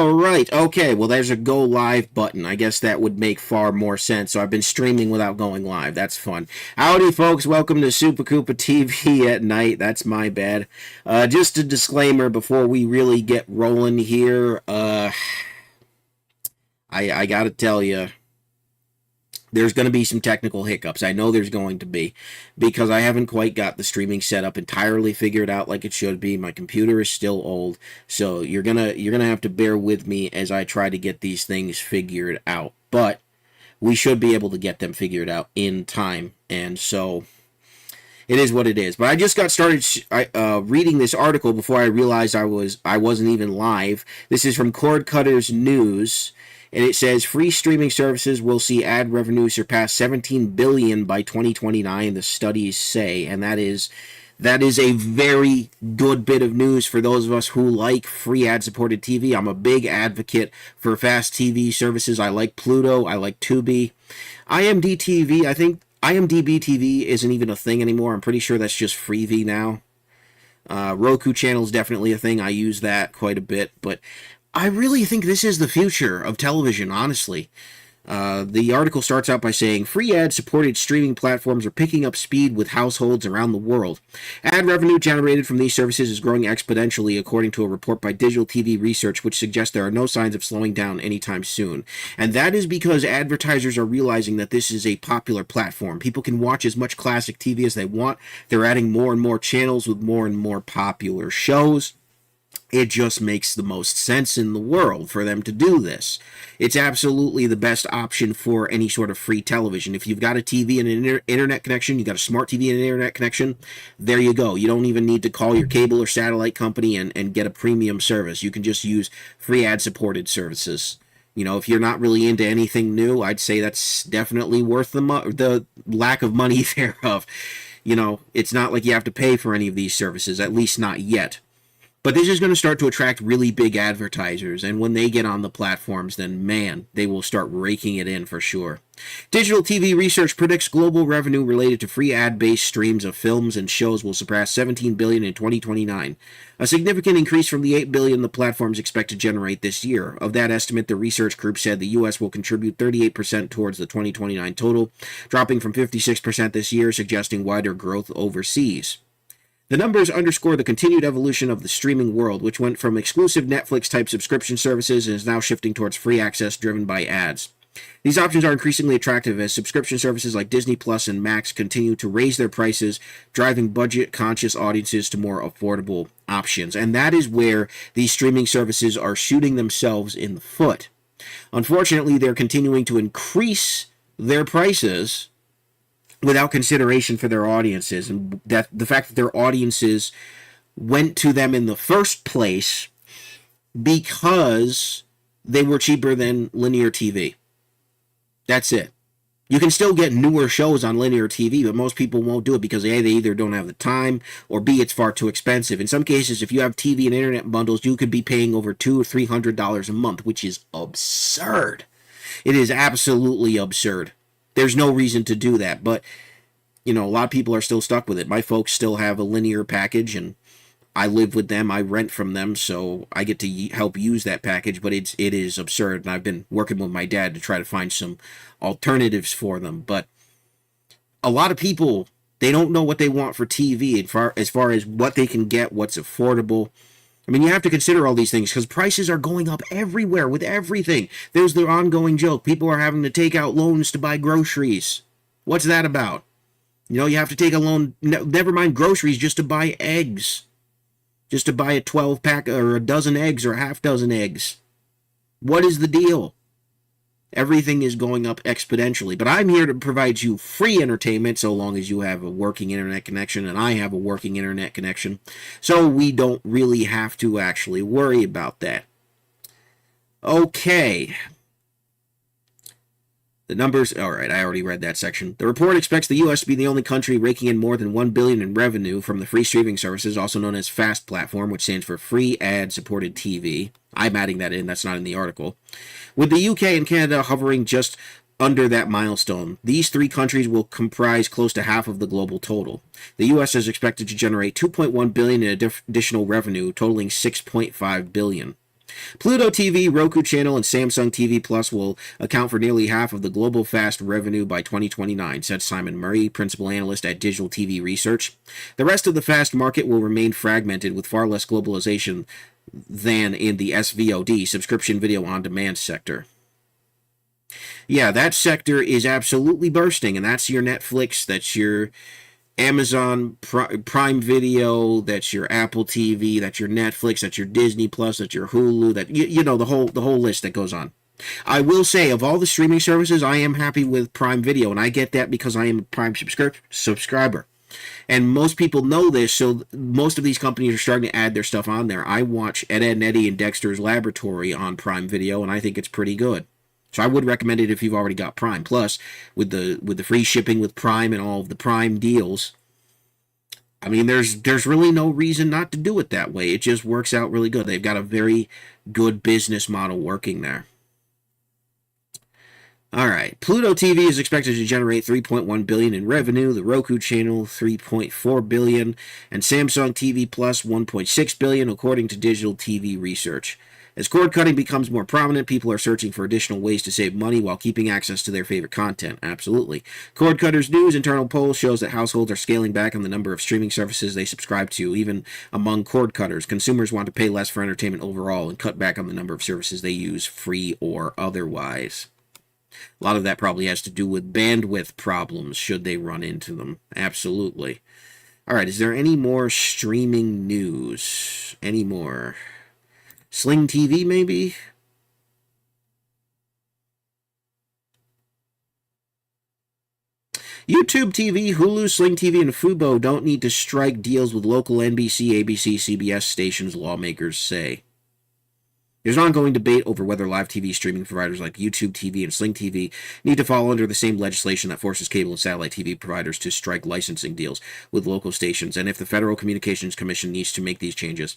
All right. Okay. Well, there's a go live button. I guess that would make far more sense. So I've been streaming without going live. That's fun. Howdy, folks. Welcome to Super Koopa TV at night. That's my bad. Just a disclaimer before we really get rolling here. I gotta tell you, there's going to be some technical hiccups. I know there's going to be, because I haven't quite got the streaming setup entirely figured out like it should be. My computer is still old, so you're gonna have to bear with me as I try to get these things figured out. But we should be able to get them figured out in time, and so it is what it is. But I just got started reading this article before I realized I wasn't even live. This is from Cord Cutters News. And it says free streaming services will see ad revenue surpass 17 billion by 2029, the studies say, and that is a very good bit of news for those of us who like free ad-supported TV. I'm a big advocate for fast TV services. I like Pluto, I like Tubi. IMDb TV, I think IMDb TV isn't even a thing anymore. I'm pretty sure that's just Freevee now. Roku channel is definitely a thing. I use that quite a bit, but I really think this is the future of television, honestly. The article starts out by saying, free ad-supported streaming platforms are picking up speed with households around the world. Ad revenue generated from these services is growing exponentially, according to a report by Digital TV Research, which suggests there are no signs of slowing down anytime soon. And that is because advertisers are realizing that this is a popular platform. People can watch as much classic TV as they want. They're adding more and more channels with more and more popular shows. It just makes the most sense in the world for them to do this. It's absolutely the best option for any sort of free television. If you've got a TV and an internet connection, you've got a smart TV and an internet connection, there you go. You don't even need to call your cable or satellite company and get a premium service. You can just use free ad-supported services. You know, if you're not really into anything new, I'd say that's definitely worth the lack of money thereof. You know, it's not like you have to pay for any of these services, at least not yet. But this is going to start to attract really big advertisers, and when they get on the platforms, then man, they will start raking it in for sure. Digital TV Research predicts global revenue related to free ad-based streams of films and shows will surpass 17 billion in 2029, a significant increase from the 8 billion the platforms expect to generate this year. Of that estimate, the research group said the U.S. will contribute 38% towards the 2029 total, dropping from 56% this year, suggesting wider growth overseas. The numbers underscore the continued evolution of the streaming world, which went from exclusive Netflix-type subscription services and is now shifting towards free access driven by ads. These options are increasingly attractive as subscription services like Disney Plus and Max continue to raise their prices, driving budget-conscious audiences to more affordable options. And that is where these streaming services are shooting themselves in the foot. Unfortunately, they're continuing to increase their prices without consideration for their audiences, and that the fact that their audiences went to them in the first place because they were cheaper than linear TV. That's it. You can still get newer shows on linear TV, but most people won't do it because A, they either don't have the time, or B, it's far too expensive. In some cases, if you have TV and internet bundles, you could be paying over $200 or $300 a month, which is absurd. It is absolutely absurd. There's no reason to do that, but, you know, a lot of people are still stuck with it. My folks still have a linear package, and I live with them. I rent from them, so I get to help use that package, but it is absurd, and I've been working with my dad to try to find some alternatives for them. But a lot of people, they don't know what they want for TV as far as what they can get, what's affordable. I mean, you have to consider all these things because prices are going up everywhere with everything. There's the ongoing joke. People are having to take out loans to buy groceries. What's that about? You know, you have to take a loan, never mind groceries, just to buy eggs. Just to buy a 12-pack or a dozen eggs or a half dozen eggs. What is the deal? Everything is going up exponentially. But I'm here to provide you free entertainment so long as you have a working internet connection, and I have a working internet connection. So we don't really have to actually worry about that. Okay. The numbers, all right, I already read that section. The report expects the U.S. to be the only country raking in more than $1 billion in revenue from the free streaming services, also known as FAST platform, which stands for Free Ad-Supported TV. I'm adding that in, that's not in the article. With the UK and Canada hovering just under that milestone, these three countries will comprise close to half of the global total. The U.S. is expected to generate $2.1 billion in additional revenue, totaling $6.5 billion. Pluto TV, Roku Channel, and Samsung TV Plus will account for nearly half of the global FAST revenue by 2029, said Simon Murray, principal analyst at Digital TV Research. The rest of the FAST market will remain fragmented with far less globalization than in the SVOD, subscription video on demand sector. Yeah, that sector is absolutely bursting, and that's your Netflix, that's your Amazon Prime Video, that's your Apple TV, that's your Netflix, that's your Disney Plus, that's your Hulu, that you know the whole list that goes on. I will say, of all the streaming services, I am happy with Prime Video, and I get that because I am a Prime subscriber. And most people know this, so most of these companies are starting to add their stuff on there. I watch Ed, Edd n Eddy and Dexter's Laboratory on Prime Video, and I think it's pretty good. So I would recommend it if you've already got Prime. Plus, with the free shipping with Prime and all of the Prime deals, I mean, there's really no reason not to do it that way. It just works out really good. They've got a very good business model working there. All right, Pluto TV is expected to generate $3.1 billion in revenue, the Roku channel $3.4 billion, and Samsung TV Plus $1.6 billion, according to Digital TV Research. As cord cutting becomes more prominent, people are searching for additional ways to save money while keeping access to their favorite content. Absolutely. Cord Cutters News internal poll shows that households are scaling back on the number of streaming services they subscribe to. Even among cord cutters, consumers want to pay less for entertainment overall and cut back on the number of services they use, free or otherwise. A lot of that probably has to do with bandwidth problems, should they run into them. Absolutely. All right, is there any more streaming news? Any more? Sling TV, maybe? YouTube TV, Hulu, Sling TV, and Fubo don't need to strike deals with local NBC, ABC, CBS stations, lawmakers say. There's an ongoing debate over whether live TV streaming providers like YouTube TV and Sling TV need to fall under the same legislation that forces cable and satellite TV providers to strike licensing deals with local stations, and if the Federal Communications Commission needs to make these changes.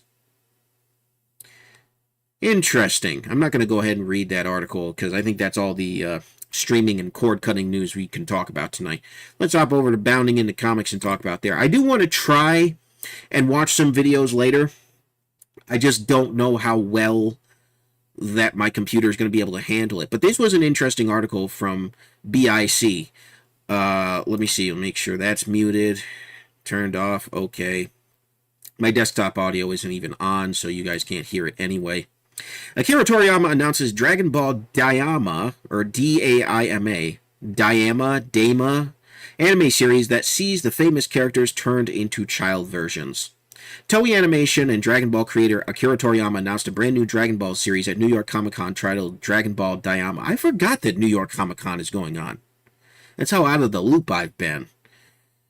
Interesting. I'm not going to go ahead and read that article because I think that's all the streaming and cord-cutting news we can talk about tonight. Let's hop over to Bounding into Comics and talk about there. I do want to try and watch some videos later. I just don't know how well that my computer is going to be able to handle it. But this was an interesting article from BIC. Let me see. I'll make sure that's muted. Turned off. Okay. My desktop audio isn't even on, so you guys can't hear it anyway. Akira Toriyama announces Dragon Ball Daima, or D-A-I-M-A, Daima, anime series that sees the famous characters turned into child versions. Toei Animation and Dragon Ball creator Akira Toriyama announced a brand new Dragon Ball series at New York Comic Con titled Dragon Ball Daima. I forgot that New York Comic Con is going on. That's how out of the loop I've been.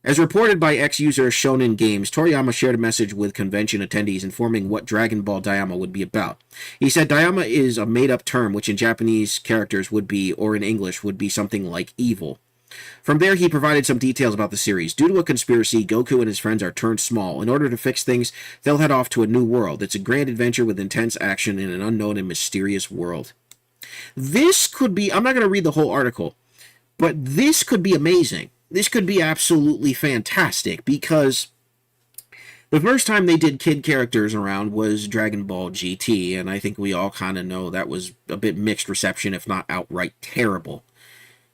As reported by ex-user Shonen Games, Toriyama shared a message with convention attendees informing what Dragon Ball Daima would be about. He said Daima is a made-up term which in Japanese characters would be, or in English, would be something like evil. From there, he provided some details about the series. Due to a conspiracy, Goku and his friends are turned small. In order to fix things, they'll head off to a new world. It's a grand adventure with intense action in an unknown and mysterious world. This could be, I'm not going to read the whole article, but this could be amazing. This could be absolutely fantastic because the first time they did kid characters around was Dragon Ball GT, and I think we all kind of know that was a bit mixed reception, if not outright terrible.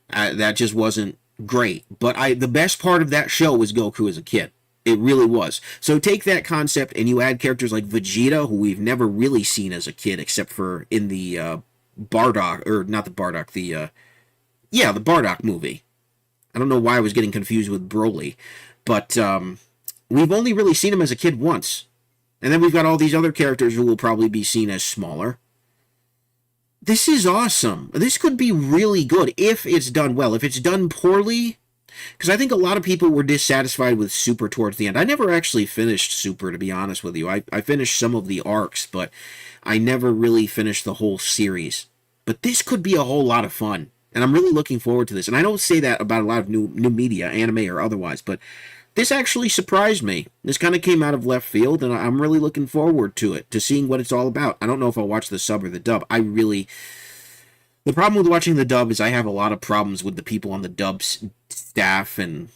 That just wasn't great. But the best part of that show was Goku as a kid. It really was. So take that concept and you add characters like Vegeta, who we've never really seen as a kid, except for in the Bardock, or not the Bardock, the Bardock movie. I don't know why I was getting confused with Broly, but we've only really seen him as a kid once. And then we've got all these other characters who will probably be seen as smaller. This is awesome. This could be really good if it's done well. If it's done poorly, because I think a lot of people were dissatisfied with Super towards the end. I never actually finished Super, to be honest with you. I finished some of the arcs, but I never really finished the whole series. But this could be a whole lot of fun. And I'm really looking forward to this. And I don't say that about a lot of new media, anime or otherwise, but this actually surprised me. This kind of came out of left field, and I'm really looking forward to it, to seeing what it's all about. I don't know if I'll watch the sub or the dub. The problem with watching the dub is I have a lot of problems with the people on the dub staff and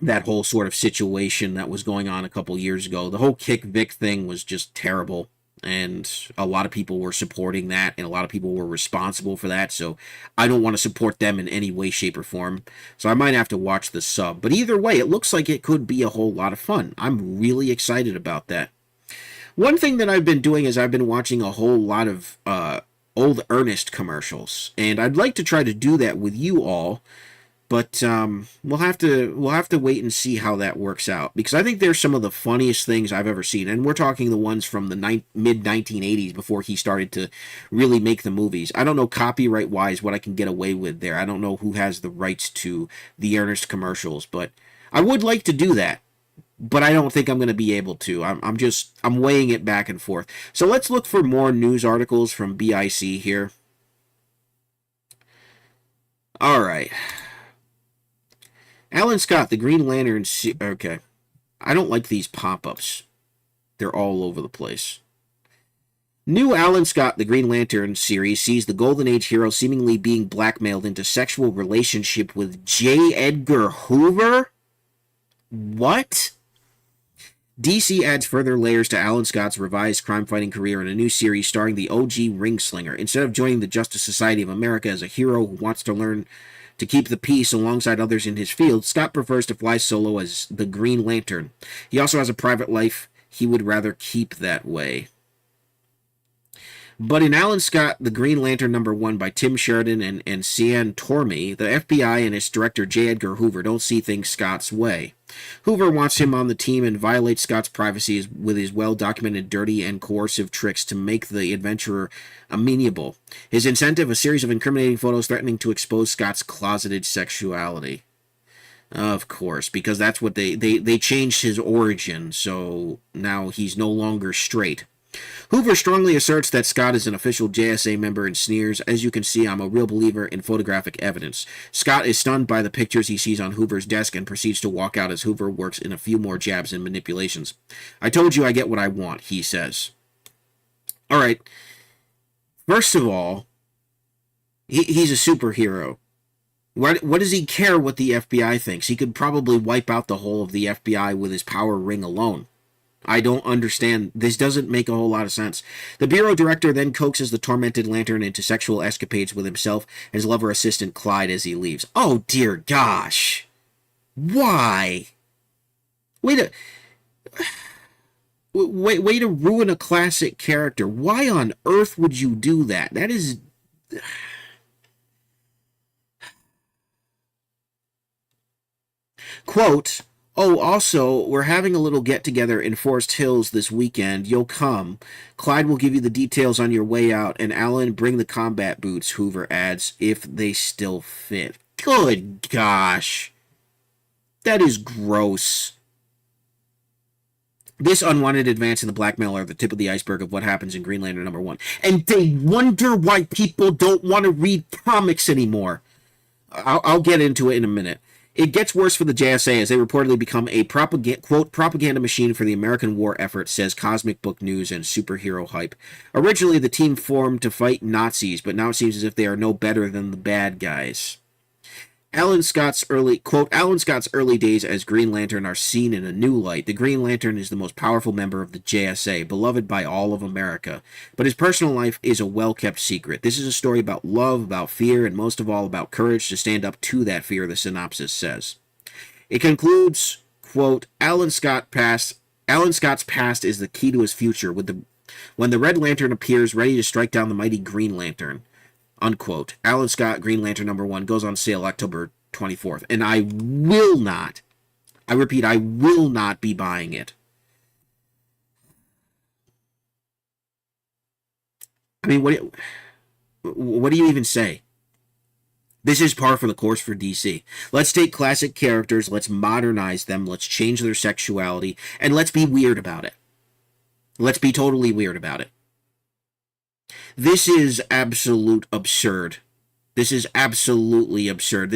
that whole sort of situation that was going on a couple years ago. The whole Kick Vic thing was just terrible. and a lot of people were supporting that, and a lot of people were responsible for that, so I don't want to support them in any way, shape, or form. So I might have to watch the sub. But either way, it looks like it could be a whole lot of fun. I'm really excited about that. One thing that I've been doing is I've been watching a whole lot of old Ernest commercials, and I'd like to try to do that with you all. But we'll have to wait and see how that works out, because I think they're some of the funniest things I've ever seen, and we're talking the ones from the mid 1980s before he started to really make the movies. I don't know copyright wise what I can get away with there. I don't know who has the rights to the Ernest commercials, but I would like to do that. But I don't think I'm going to be able to. I'm weighing it back and forth. So let's look for more news articles from BIC here. All right. Alan Scott, the Green Lantern. Okay. I don't like these pop-ups. They're all over the place. New Alan Scott, the Green Lantern series sees the Golden Age hero seemingly being blackmailed into sexual relationship with J. Edgar Hoover? What? DC adds further layers to Alan Scott's revised crime-fighting career in a new series starring the OG Ringslinger. Instead of joining the Justice Society of America as a hero who wants to learn to keep the peace alongside others in his field, Scott prefers to fly solo as the Green Lantern. He also has a private life he would rather keep that way. But in Alan Scott, the Green Lantern #1 by Tim Sheridan and Cian Tormey, the FBI and its director J. Edgar Hoover don't see things Scott's way. Hoover wants him on the team and violates Scott's privacy with his well-documented dirty and coercive tricks to make the adventurer amenable. His incentive, a series of incriminating photos threatening to expose Scott's closeted sexuality. Of course, because that's what they changed his origin, so now he's no longer straight. Hoover strongly asserts that Scott is an official JSA member and sneers, "As you can see, I'm a real believer in photographic evidence." Scott is stunned by the pictures he sees on Hoover's desk and proceeds to walk out as Hoover works in a few more jabs and manipulations. "I told you I get what I want," he says. Alright, first of all, he's a superhero. What does he care what the FBI thinks? He could probably wipe out the whole of the FBI with his power ring alone. I don't understand. This doesn't make a whole lot of sense. The bureau director then coaxes the tormented Lantern into sexual escapades with himself and his lover assistant Clyde as he leaves. Oh dear gosh. Why? Way to ruin a classic character. Why on earth would you do that? That is... Quote, "Oh, also, we're having a little get-together in Forest Hills this weekend. You'll come. Clyde will give you the details on your way out, and Alan, bring the combat boots," Hoover adds, "if they still fit." Good gosh. That is gross. This unwanted advance in the blackmail are the tip of the iceberg of what happens in Green Lantern #1. And they wonder why people don't want to read comics anymore. I'll get into it in a minute. It gets worse for the JSA as they reportedly become a propaganda machine for the American war effort, says Cosmic Book News and Superhero Hype. Originally, the team formed to fight Nazis, but now it seems as if they are no better than the bad guys. Alan Scott's early days as Green Lantern are seen in a new light. The Green Lantern is the most powerful member of the JSA, beloved by all of America. But his personal life is a well-kept secret. This is a story about love, about fear, and most of all about courage to stand up to that fear, the synopsis says. It concludes, quote, Alan Scott's past is the key to his future, when the Red Lantern appears ready to strike down the mighty Green Lantern. Unquote. Alan Scott, Green Lantern #1, goes on sale October 24th. And I repeat, I will not be buying it. I mean, what do you even say? This is par for the course for DC. Let's take classic characters, let's modernize them, let's change their sexuality, and let's be weird about it. Let's be totally weird about it. This is absolute absurd. This is absolutely absurd.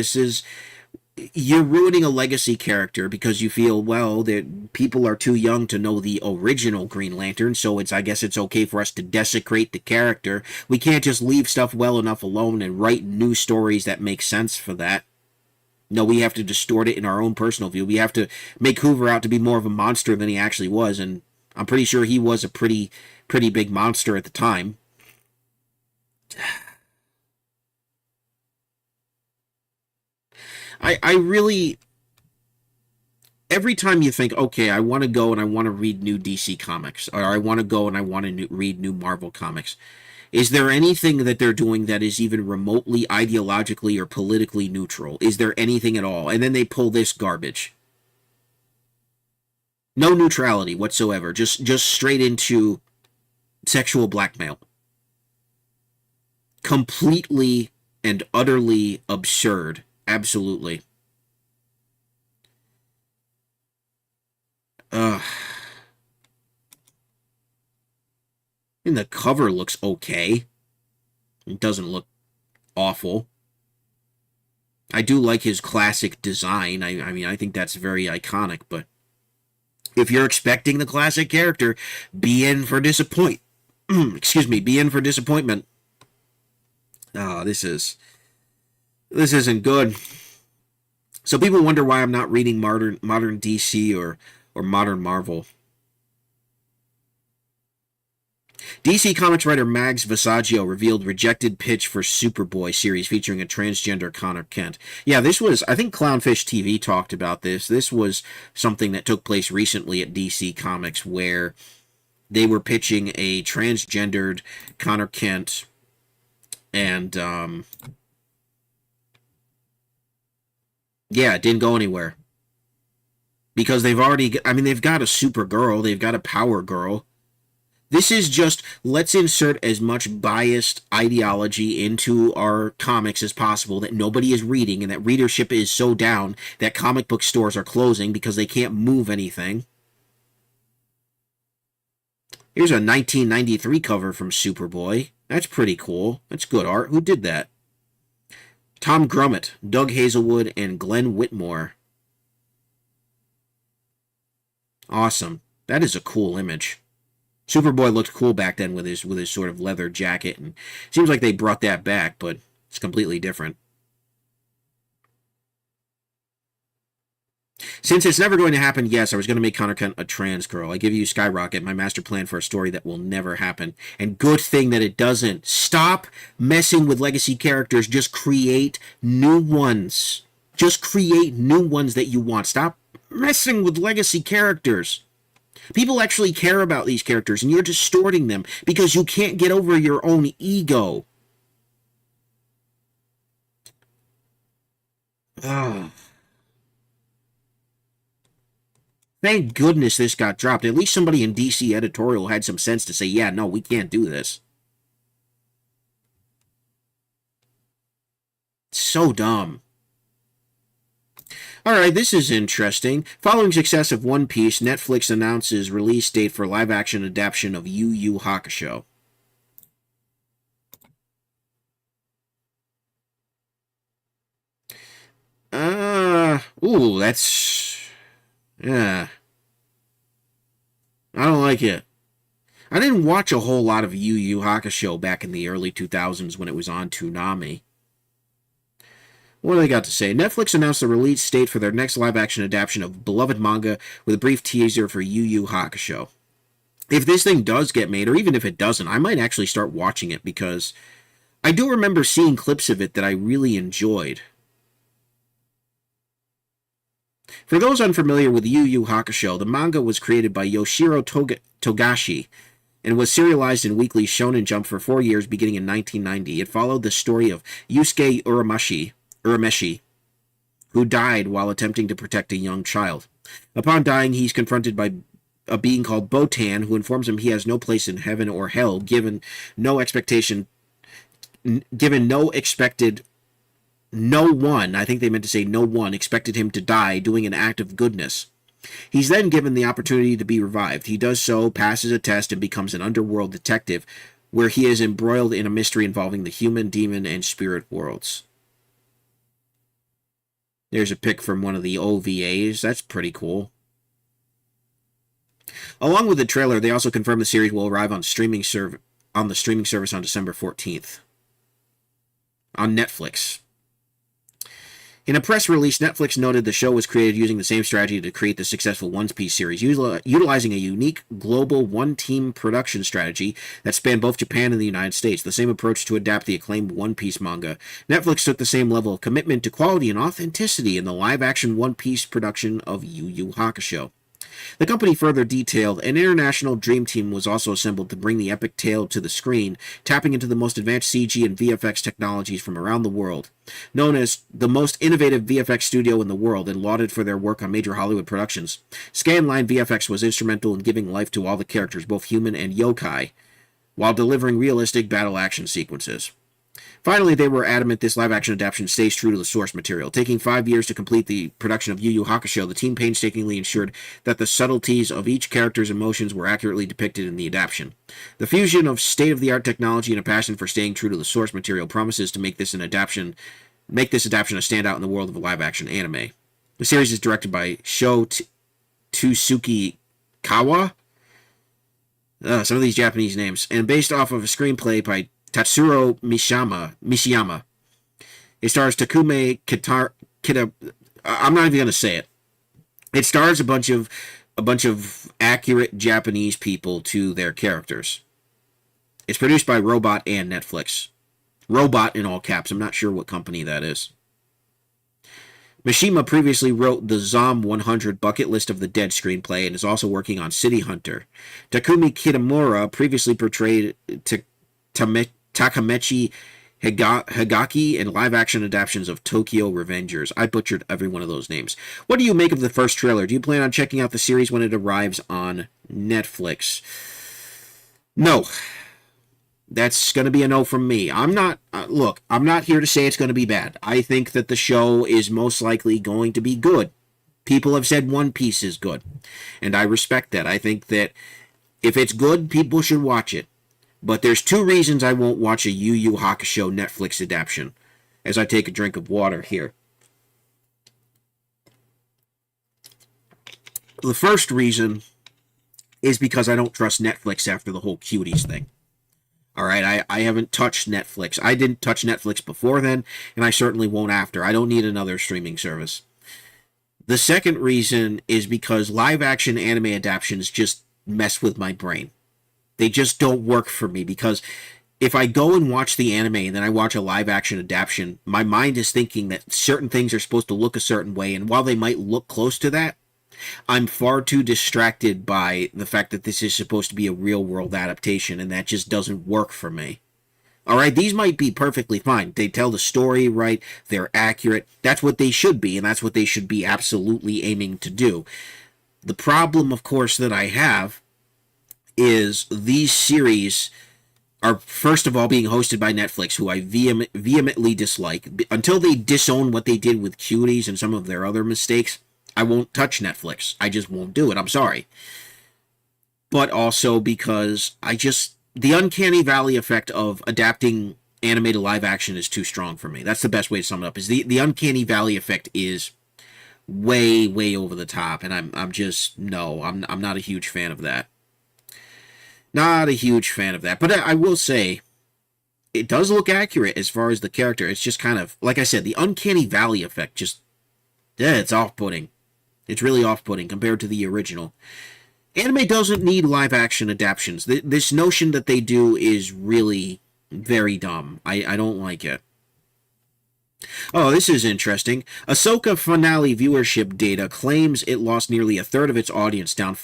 You're ruining a legacy character because you feel, well, that people are too young to know the original Green Lantern, so I guess it's okay for us to desecrate the character. We can't just leave stuff well enough alone and write new stories that make sense for that. No, we have to distort it in our own personal view. We have to make Hoover out to be more of a monster than he actually was, and I'm pretty sure he was a pretty pretty big monster at the time. I really, every time you think, okay, I want to go and I want to read new DC comics, or I want to go and I want to read new Marvel comics, is there anything that they're doing that is even remotely ideologically or politically neutral? Is there anything at all? And then they pull this garbage. No neutrality whatsoever. Just straight into sexual blackmail. Completely and utterly absurd. Absolutely. Ugh. And the cover looks okay. It doesn't look awful. I do like his classic design. I mean, I think that's very iconic, but if you're expecting the classic character, be in for disappoint. Excuse me, be in for disappointment. Oh, this isn't good. So people wonder why I'm not reading modern DC or modern Marvel. DC Comics writer Mags Visaggio revealed rejected pitch for Superboy series featuring a transgender Connor Kent. Yeah, this was, I think Clownfish TV talked about this. This was something that took place recently at DC Comics where they were pitching a transgendered Connor Kent and, yeah, it didn't go anywhere. Because they've got a Supergirl, they've got a Power Girl. This is just, let's insert as much biased ideology into our comics as possible that nobody is reading and that readership is so down that comic book stores are closing because they can't move anything. Here's a 1993 cover from Superboy. That's pretty cool. That's good art. Who did that? Tom Grummett, Doug Hazelwood, and Glenn Whitmore. Awesome. That is a cool image. Superboy looked cool back then with his sort of leather jacket, and it seems like they brought that back, but it's completely different. Since it's never going to happen, yes, I was going to make Connor Kent a trans girl. I give you Skyrocket, my master plan for a story that will never happen. And good thing that it doesn't. Stop messing with legacy characters. Just create new ones. Just create new ones that you want. Stop messing with legacy characters. People actually care about these characters, and you're distorting them because you can't get over your own ego. Ugh. Thank goodness this got dropped. At least somebody in DC editorial had some sense to say, yeah, no, we can't do this. So dumb. Alright, this is interesting. Following success of One Piece, Netflix announces release date for live-action adaptation of Yu Yu Hakusho. Ooh, that's... Yeah. I don't like it. I didn't watch a whole lot of Yu Yu Hakusho back in the early 2000s when it was on Toonami. What do they got to say? Netflix announced the release date for their next live-action adaptation of beloved manga with a brief teaser for Yu Yu Hakusho. If this thing does get made, or even if it doesn't, I might actually start watching it because I do remember seeing clips of it that I really enjoyed. For those unfamiliar with Yu Yu Hakusho, the manga was created by Yoshiro Togashi and was serialized in weekly Shonen Jump for 4 years beginning in 1990. It followed the story of Yusuke Urameshi, who died while attempting to protect a young child. Upon dying, he's confronted by a being called Botan, who informs him he has no place in heaven or hell, given no expected, no one, I think they meant to say no one, expected him to die doing an act of goodness. He's then given the opportunity to be revived. He does so, passes a test, and becomes an underworld detective, where he is embroiled in a mystery involving the human, demon, and spirit worlds. There's a pic from one of the OVAs. That's pretty cool. Along with the trailer, they also confirmed the series will arrive on the streaming service on December 14th. On Netflix. In a press release, Netflix noted the show was created using the same strategy to create the successful One Piece series, utilizing a unique global one-team production strategy that spanned both Japan and the United States. The same approach to adapt the acclaimed One Piece manga. Netflix took the same level of commitment to quality and authenticity in the live-action One Piece production of Yu Yu Hakusho. The company further detailed, an international dream team was also assembled to bring the epic tale to the screen, tapping into the most advanced CG and VFX technologies from around the world. Known as the most innovative VFX studio in the world and lauded for their work on major Hollywood productions, Scanline VFX was instrumental in giving life to all the characters, both human and yokai, while delivering realistic battle action sequences. Finally, they were adamant this live-action adaptation stays true to the source material. Taking 5 years to complete the production of Yu Yu Hakusho, the team painstakingly ensured that the subtleties of each character's emotions were accurately depicted in the adaptation. The fusion of state-of-the-art technology and a passion for staying true to the source material promises to make this adaptation a standout in the world of live-action anime. The series is directed by Sho Tsuki Kawa. Some of these Japanese names, and based off of a screenplay by Tatsuro Mishiyama. It stars Takume Kita. I'm not even going to say it. It stars a bunch of accurate Japanese people to their characters. It's produced by Robot and Netflix. Robot in all caps. I'm not sure what company that is. Mishima previously wrote the Zom 100 Bucket List of the Dead screenplay and is also working on City Hunter. Takumi Kitamura previously portrayed Takamechi Higaki in live-action adaptations of Tokyo Revengers. I butchered every one of those names. What do you make of the first trailer? Do you plan on checking out the series when it arrives on Netflix? No. That's going to be a no from me. I'm not here to say it's going to be bad. I think that the show is most likely going to be good. People have said One Piece is good, and I respect that. I think that if it's good, people should watch it. But there's 2 reasons I won't watch a Yu Yu Hakusho Netflix adaptation, as I take a drink of water here. The first reason is because I don't trust Netflix after the whole cuties thing. All right, I haven't touched Netflix. I didn't touch Netflix before then, and I certainly won't after. I don't need another streaming service. The second reason is because live-action anime adaptations just mess with my brain. They just don't work for me, because if I go and watch the anime and then I watch a live-action adaptation, my mind is thinking that certain things are supposed to look a certain way, and while they might look close to that, I'm far too distracted by the fact that this is supposed to be a real-world adaptation, and that just doesn't work for me. Alright, these might be perfectly fine. They tell the story right, they're accurate, that's what they should be, and that's what they should be absolutely aiming to do. The problem, of course, that I have is these series are, first of all, being hosted by Netflix, who I vehemently dislike. Until they disown what they did with Cuties and some of their other mistakes, I won't touch Netflix. I just won't do it. I'm sorry. But also because the uncanny valley effect of adapting anime to live action is too strong for me. That's the best way to sum it up. Is the uncanny valley effect is way, way over the top, and I'm not a huge fan of that. Not a huge fan of that. But I will say, it does look accurate as far as the character. It's just kind of, like I said, the uncanny valley effect it's off-putting. It's really off-putting compared to the original. Anime doesn't need live-action adaptations. This notion that they do is really very dumb. I don't like it. Oh, this is interesting. Ahsoka finale viewership data claims it lost nearly a third of its audience, down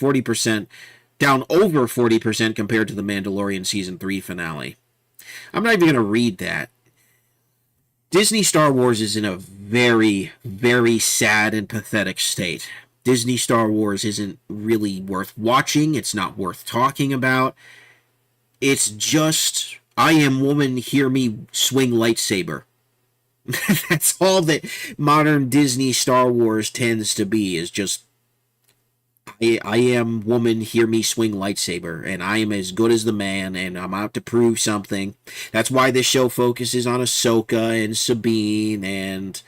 over 40% compared to the Mandalorian Season 3 finale. I'm not even going to read that. Disney Star Wars is in a very, very sad and pathetic state. Disney Star Wars isn't really worth watching. It's not worth talking about. It's just, I am woman, hear me swing lightsaber. That's all that modern Disney Star Wars tends to be, is just, I am woman, hear me swing lightsaber, and I am as good as the man, and I'm out to prove something. That's why this show focuses on Ahsoka and Sabine and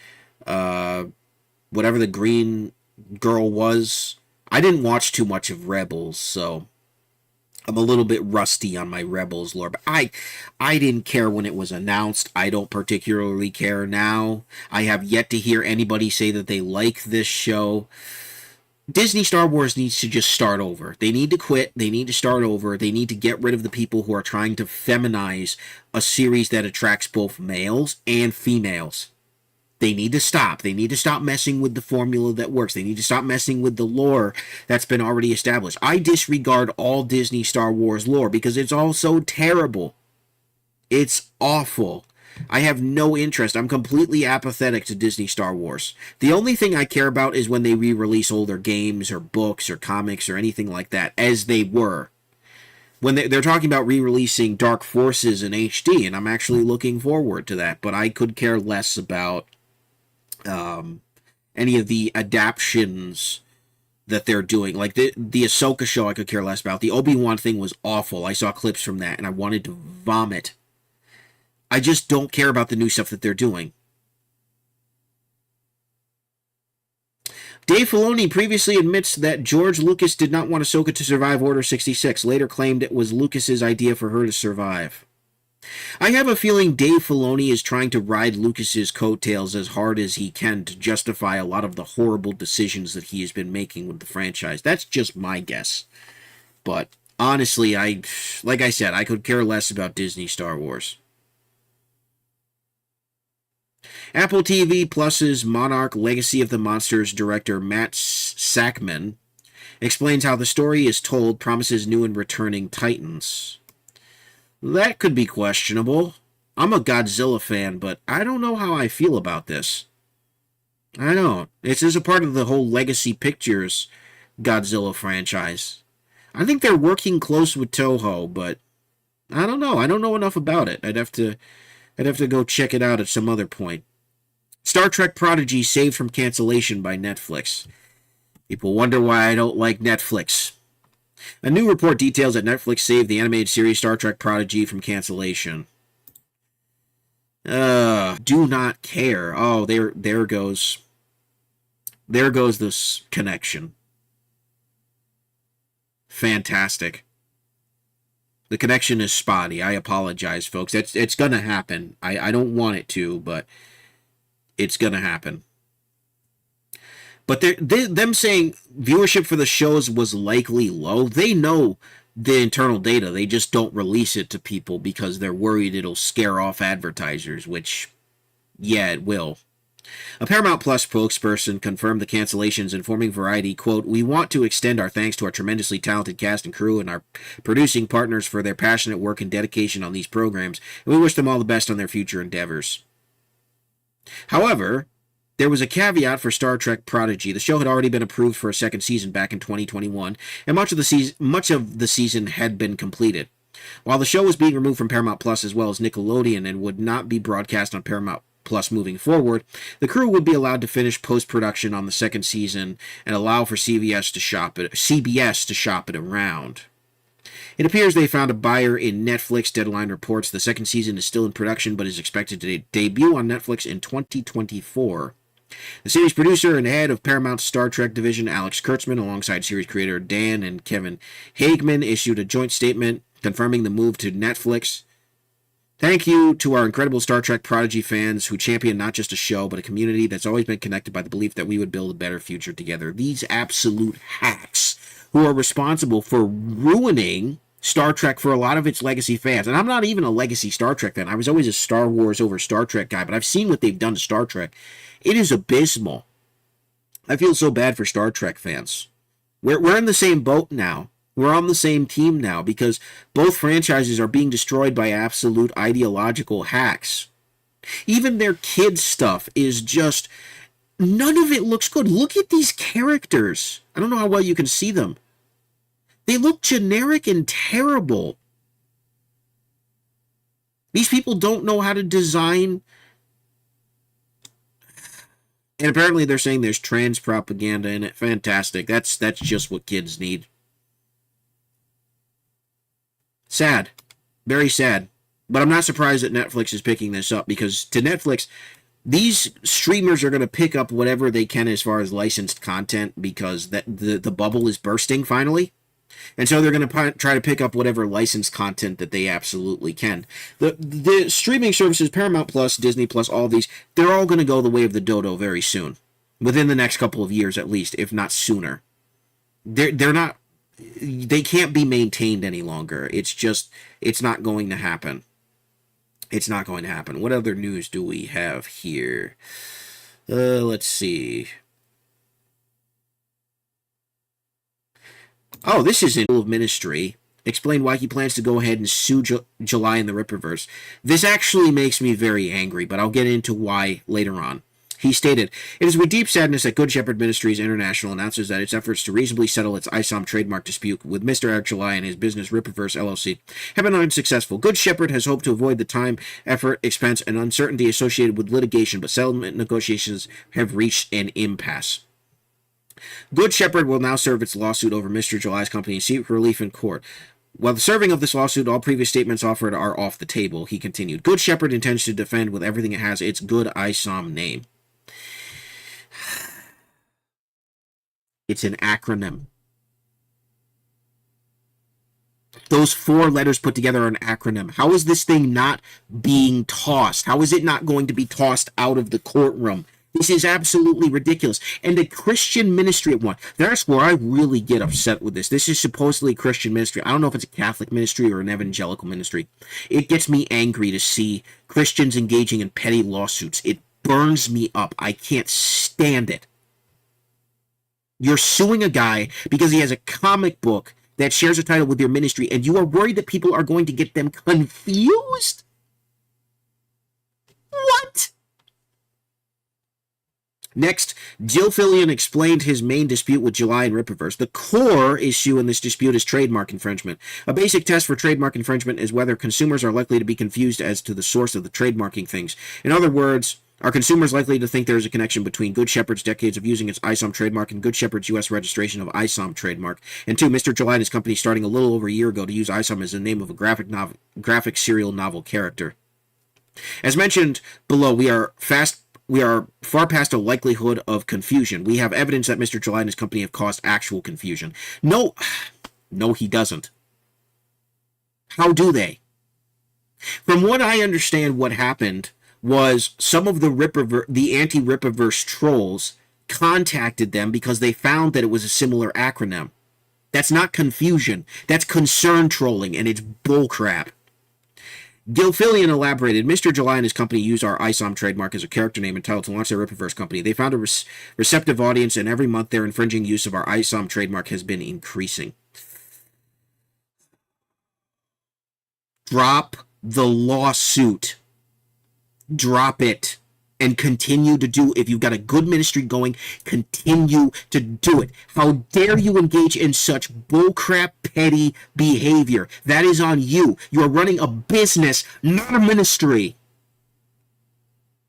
whatever the green girl was. I didn't watch too much of Rebels, so I'm a little bit rusty on my Rebels lore, but I didn't care when it was announced. I don't particularly care now. I have yet to hear anybody say that they like this show. Disney Star Wars needs to just start over. They need to quit. They need to start over. They need to get rid of the people who are trying to feminize a series that attracts both males and females. They need to stop. They need to stop messing with the formula that works. They need to stop messing with the lore that's been already established. I disregard all Disney Star Wars lore because it's all so terrible. It's awful. I have no interest. I'm completely apathetic to Disney Star Wars. The only thing I care about is when they re-release older games or books or comics or anything like that, as they were. When they're talking about re-releasing Dark Forces in HD, and I'm actually looking forward to that, but I could care less about any of the adaptions that they're doing. Like the Ahsoka show I could care less about. The Obi-Wan thing was awful. I saw clips from that and I wanted to vomit. I just don't care about the new stuff that they're doing. Dave Filoni previously admits that George Lucas did not want Ahsoka to survive Order 66, later claimed it was Lucas's idea for her to survive. I have a feeling Dave Filoni is trying to ride Lucas's coattails as hard as he can to justify a lot of the horrible decisions that he has been making with the franchise. That's just my guess. But honestly, like I said, I could care less about Disney Star Wars. Apple TV Plus's Monarch Legacy of the Monsters director Matt Sackman explains how the story is told promises new and returning titans. That could be questionable. I'm a Godzilla fan, but I don't know how I feel about this. I don't. This is a part of the whole Legacy Pictures Godzilla franchise. I think they're working close with Toho, but I don't know. I don't know enough about it. I'd have to go check it out at some other point. Star Trek Prodigy saved from cancellation by Netflix. People wonder why I don't like Netflix. A new report details that Netflix saved the animated series Star Trek Prodigy from cancellation. Do not care. Oh, there goes this connection. Fantastic. The connection is spotty. I apologize, folks. It's gonna happen. I don't want it to, but it's gonna happen. But them saying viewership for the shows was likely low, they know the internal data. They just don't release it to people because they're worried it'll scare off advertisers, which, yeah, it will. A Paramount Plus spokesperson confirmed the cancellations, informing Variety, quote, "We want to extend our thanks to our tremendously talented cast and crew and our producing partners for their passionate work and dedication on these programs, and we wish them all the best on their future endeavors." However, there was a caveat for Star Trek Prodigy. The show had already been approved for a second season back in 2021, and much of the season had been completed. While the show was being removed from Paramount Plus as well as Nickelodeon and would not be broadcast on Paramount Plus moving forward, the crew would be allowed to finish post-production on the second season and allow for CBS to shop it around. It appears they found a buyer in Netflix. Deadline reports the second season is still in production but is expected to debut on Netflix in 2024. The series producer and head of Paramount's Star Trek division, Alex Kurtzman, alongside series creator Dan and Kevin Hageman, issued a joint statement confirming the move to Netflix. "Thank you to our incredible Star Trek Prodigy fans who champion not just a show, but a community that's always been connected by the belief that we would build a better future together." These absolute hacks who are responsible for ruining Star Trek for a lot of its legacy fans. And I'm not even a legacy Star Trek fan. I was always a Star Wars over Star Trek guy, but I've seen what they've done to Star Trek. It is abysmal. I feel so bad for Star Trek fans. We're in the same boat now. We're on the same team now because both franchises are being destroyed by absolute ideological hacks. Even their kids' stuff is just... none of it looks good. Look at these characters. I don't know how well you can see them. They look generic and terrible. These people don't know how to design. And apparently they're saying there's trans propaganda in it. Fantastic. That's just what kids need. Sad. Very sad. But I'm not surprised that Netflix is picking this up because to Netflix, these streamers are going to pick up whatever they can as far as licensed content because the bubble is bursting finally. And so they're going to try to pick up whatever licensed content that they absolutely can. The streaming services, Paramount Plus, Disney Plus, all these, they're all going to go the way of the dodo very soon. Within the next couple of years at least, if not sooner. They're not, they can't be maintained any longer. It's not going to happen. It's not going to happen. What other news do we have here? Let's see. Oh, this is in of ministry. Explain why he plans to go ahead and sue July in the Rippaverse. This actually makes me very angry, but I'll get into why later on. He stated, "It is with deep sadness that Good Shepherd Ministries International announces that its efforts to reasonably settle its ISOM trademark dispute with Mr. Eric July and his business Rippaverse LLC have been unsuccessful. Good Shepherd has hoped to avoid the time, effort, expense, and uncertainty associated with litigation, but settlement negotiations have reached an impasse. Good Shepherd will now serve its lawsuit over Mr. July's company and seek relief in court. While the serving of this lawsuit, all previous statements offered are off the table," he continued. Good Shepherd intends to defend with everything it has its Good ISOM name. It's an acronym. Those 4 letters put together are an acronym. How is this thing not being tossed? How is it not going to be tossed out of the courtroom? This is absolutely ridiculous. And the Christian ministry at one. That's where I really get upset with this. This is supposedly a Christian ministry. I don't know if it's a Catholic ministry or an evangelical ministry. It gets me angry to see Christians engaging in petty lawsuits. It burns me up. I can't stand it. You're suing a guy because he has a comic book that shares a title with your ministry, and you are worried that people are going to get them confused? What? Next, Jill Fillion explained his main dispute with July and Rippaverse. The core issue in this dispute is trademark infringement. A basic test for trademark infringement is whether consumers are likely to be confused as to the source of the trademarking things. In other words, are consumers likely to think there is a connection between Good Shepherd's decades of using its ISOM trademark and Good Shepherd's U.S. registration of ISOM trademark? And 2, Mr. July and his company starting a little over a year ago to use ISOM as the name of a graphic serial novel character. As mentioned below, we are far past a likelihood of confusion. We have evidence that Mr. July and his company have caused actual confusion. No, he doesn't. How do they? From what I understand, what happened was some of the anti-Rippaverse trolls contacted them because they found that it was a similar acronym. That's not confusion. That's concern trolling, and it's bullcrap. Gilfillian elaborated, Mr. July and his company used our ISOM trademark as a character name and title to launch their Rippaverse company. They found a receptive audience, and every month their infringing use of our ISOM trademark has been increasing. Drop the lawsuit. Drop it. And continue to do. If you've got a good ministry going, continue to do it. How dare you engage in such bullcrap, petty behavior? That is on you. You are running a business, not a ministry.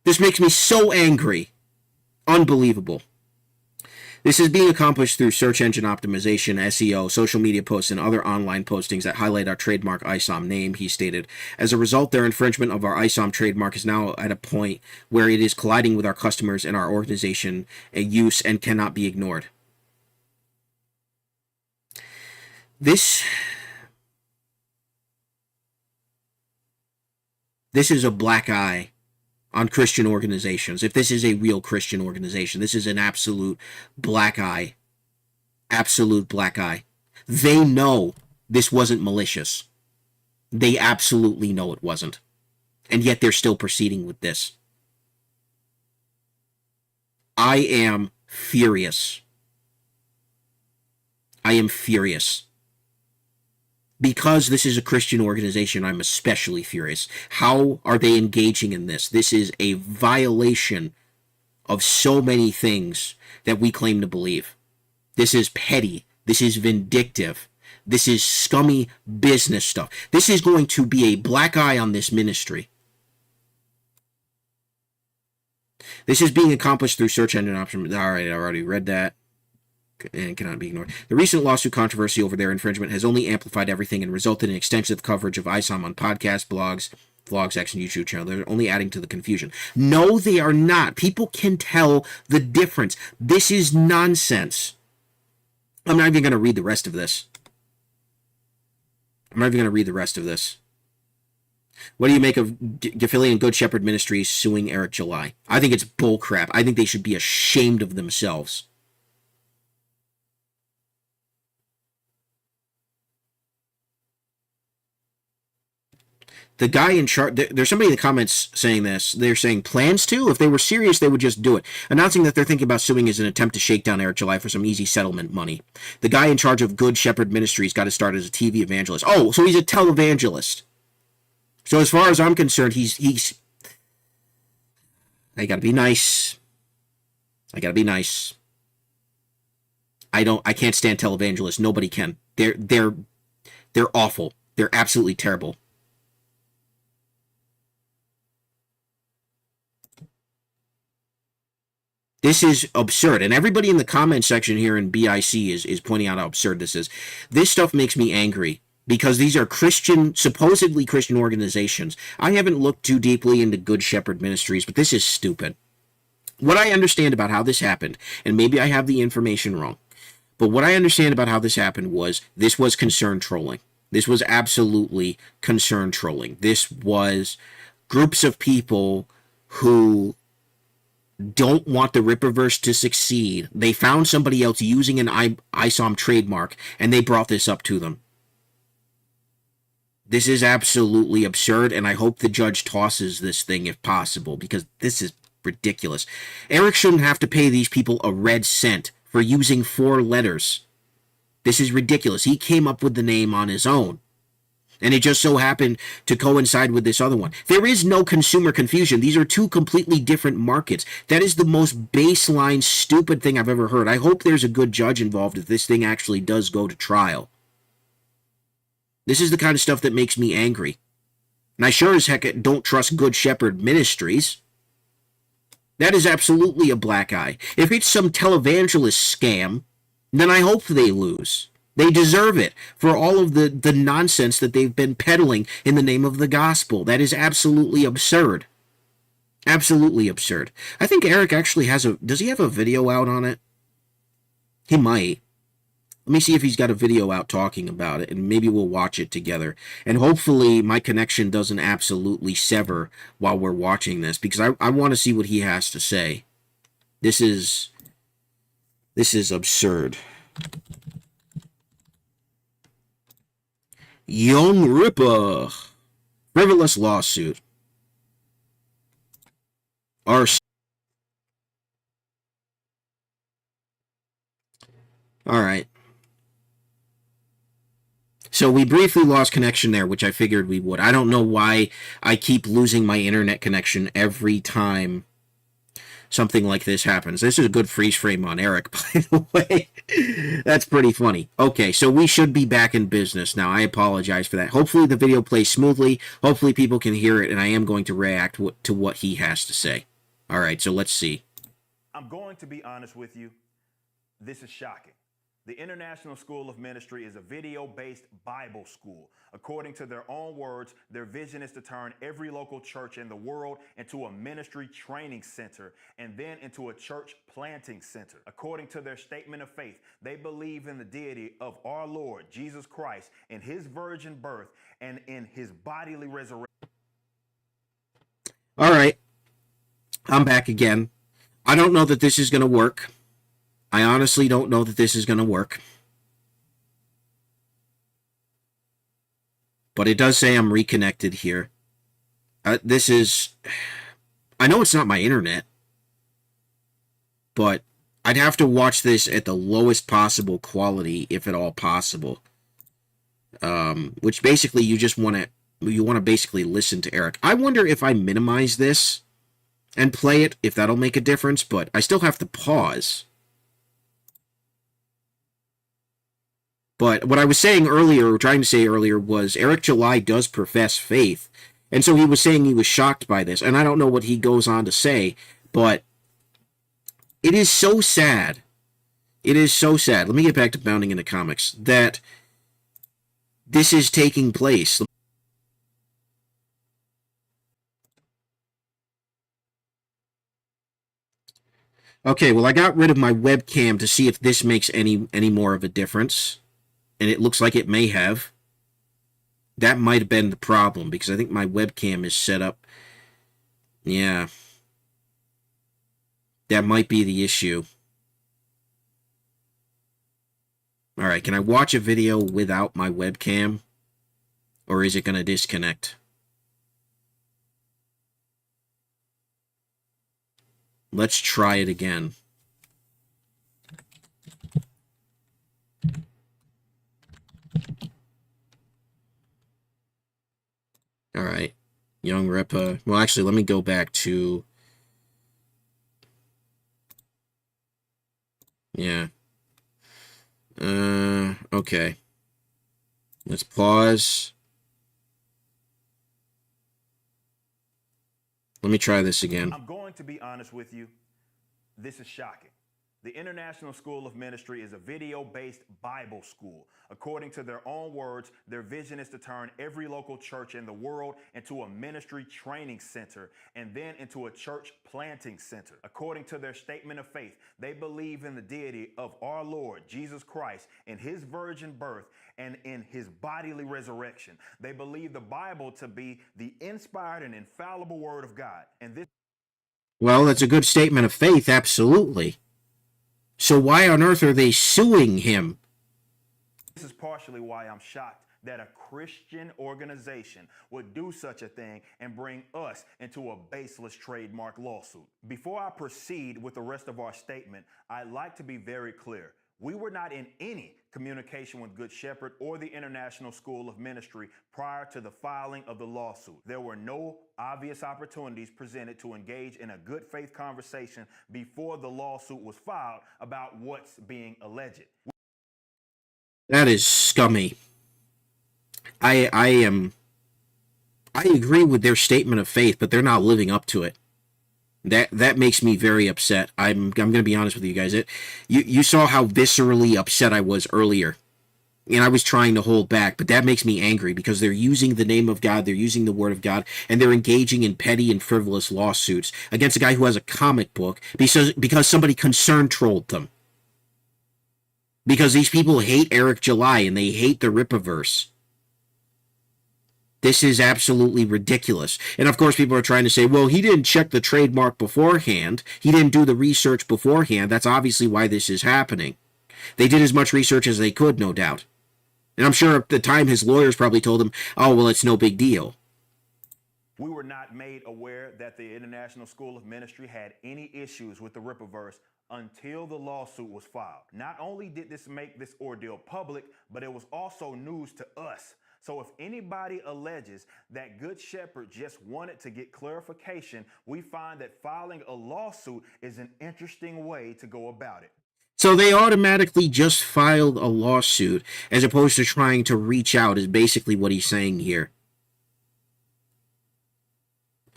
This makes me so angry. Unbelievable. This is being accomplished through search engine optimization, SEO, social media posts, and other online postings that highlight our trademark ISOM name, he stated. As a result, their infringement of our ISOM trademark is now at a point where it is colliding with our customers and our organization use and cannot be ignored. This is a black eye on Christian organizations. If this is a real Christian organization, this is an absolute black eye. Absolute black eye. They know this wasn't malicious. They absolutely know it wasn't. And yet they're still proceeding with this. I am furious. I am furious. Because this is a Christian organization, I'm especially furious. How are they engaging in this? This is a violation of so many things that we claim to believe. This is petty. This is vindictive. This is scummy business stuff. This is going to be a black eye on this ministry. This is being accomplished through search engine optimization. All right, I already read that. And cannot be ignored. The recent lawsuit controversy over their infringement has only amplified everything and resulted in extensive coverage of ISOM on podcasts, blogs, vlog section, YouTube channel. They're only adding to the confusion. No, they are not. People can tell the difference. This is nonsense. I'm not even going to read the rest of this. I'm not even going to read the rest of this. What do you make of Gafili and Good Shepherd Ministries suing Eric July? I think it's bullcrap. I think they should be ashamed of themselves. The guy in charge, there's somebody in the comments saying this. They're saying plans to? If they were serious, they would just do it. Announcing that they're thinking about suing is an attempt to shake down Eric July for some easy settlement money. The guy in charge of Good Shepherd Ministries got to start as a TV evangelist. Oh, so he's a televangelist. So as far as I'm concerned, he's I gotta be nice. I can't stand televangelists. Nobody can. They're awful. They're absolutely terrible. This is absurd. And everybody in the comment section here in BIC is pointing out how absurd this is. This stuff makes me angry because these are supposedly Christian organizations. I haven't looked too deeply into Good Shepherd Ministries, but this is stupid. What I understand about how this happened, and maybe I have the information wrong, but what I understand about how this happened was this was concern trolling. This was absolutely concern trolling. This was groups of people who don't want the Rippaverse to succeed. They found somebody else using an ISOM trademark, and they brought this up to them. This is absolutely absurd, and I hope the judge tosses this thing if possible, because this is ridiculous. Eric shouldn't have to pay these people a red cent for using 4 letters. This is ridiculous. He came up with the name on his own. And it just so happened to coincide with this other one. There is no consumer confusion. These are 2 completely different markets. That is the most baseline stupid thing I've ever heard. I hope there's a good judge involved if this thing actually does go to trial. This is the kind of stuff that makes me angry. And I sure as heck don't trust Good Shepherd Ministries. That is absolutely a black eye. If it's some televangelist scam, then I hope they lose. They deserve it for all of the nonsense that they've been peddling in the name of the gospel. That is absolutely absurd. Absolutely absurd. I think Eric actually has does he have a video out on it? He might. Let me see if he's got a video out talking about it, and maybe we'll watch it together. And hopefully my connection doesn't absolutely sever while we're watching this, because I want to see what he has to say. This is absurd. Young Ripper. Frivolous lawsuit. All right. So we briefly lost connection there, which I figured we would. I don't know why I keep losing my internet connection every time something like this happens. This is a good freeze frame on Eric, by the way. That's pretty funny. Okay, so we should be back in business now. I apologize for that. Hopefully the video plays smoothly. Hopefully people can hear it, and I am going to react to what he has to say. All right, so let's see. I'm going to be honest with you. This is shocking. The International School of Ministry is a video-based Bible school. According to their own words, their vision is to turn every local church in the world into a ministry training center and then into a church planting center. According to their statement of faith, they believe in the deity of our Lord Jesus Christ, in his virgin birth, and in his bodily resurrection. All right. I'm back again. I don't know that this is going to work. I honestly don't know that this is going to work. But it does say I'm reconnected here. I know it's not my internet, but I'd have to watch this at the lowest possible quality, if at all possible. Which basically you want to basically listen to Eric. I wonder if I minimize this and play it, if that'll make a difference, but I still have to pause. But what I was saying earlier, or trying to say earlier, was Eric July does profess faith. And so he was saying he was shocked by this. And I don't know what he goes on to say, but it is so sad. It is so sad. Let me get back to Bounding into Comics. That this is taking place. Okay, well, I got rid of my webcam to see if this makes any more of a difference. And it looks like it may have. That might have been the problem, because I think my webcam is set up. Yeah. That might be the issue. Alright, can I watch a video without my webcam? Or is it going to disconnect? Let's try it again. Alright. Young Repa. Well, actually, let me go back to... Yeah. Okay. Let's pause. Let me try this again. I'm going to be honest with you. This is shocking. The International School of Ministry is a video-based Bible school. According to their own words, their vision is to turn every local church in the world into a ministry training center and then into a church planting center. According to their statement of faith, they believe in the deity of our Lord Jesus Christ, in his virgin birth, and in his bodily resurrection. They believe the Bible to be the inspired and infallible word of God. And this... Well, that's a good statement of faith, absolutely. So why on earth are they suing him? This is partially why I'm shocked that a Christian organization would do such a thing and bring us into a baseless trademark lawsuit. Before I proceed with the rest of our statement, I'd like to be very clear. We were not in any communication with Good Shepherd or the International School of Ministry prior to the filing of the lawsuit. There were no obvious opportunities presented to engage in a good faith conversation before the lawsuit was filed about what's being alleged. That is scummy. I agree with their statement of faith, but they're not living up to it. That makes me very upset. I'm going to be honest with you guys. You saw how viscerally upset I was earlier, and I was trying to hold back, but that makes me angry because they're using the name of God, they're using the word of God, and they're engaging in petty and frivolous lawsuits against a guy who has a comic book because somebody concerned trolled them. Because these people hate Eric July and they hate the Rippaverse. This is absolutely ridiculous. And of course, people are trying to say, well, he didn't check the trademark beforehand. He didn't do the research beforehand. That's obviously why this is happening. They did as much research as they could, no doubt. And I'm sure at the time his lawyers probably told him, oh, well, it's no big deal. We were not made aware that the International School of Ministry had any issues with the Rippaverse until the lawsuit was filed. Not only did this make this ordeal public, but it was also news to us. So if anybody alleges that Good Shepherd just wanted to get clarification, we find that filing a lawsuit is an interesting way to go about it. So they automatically just filed a lawsuit as opposed to trying to reach out, is basically what he's saying here.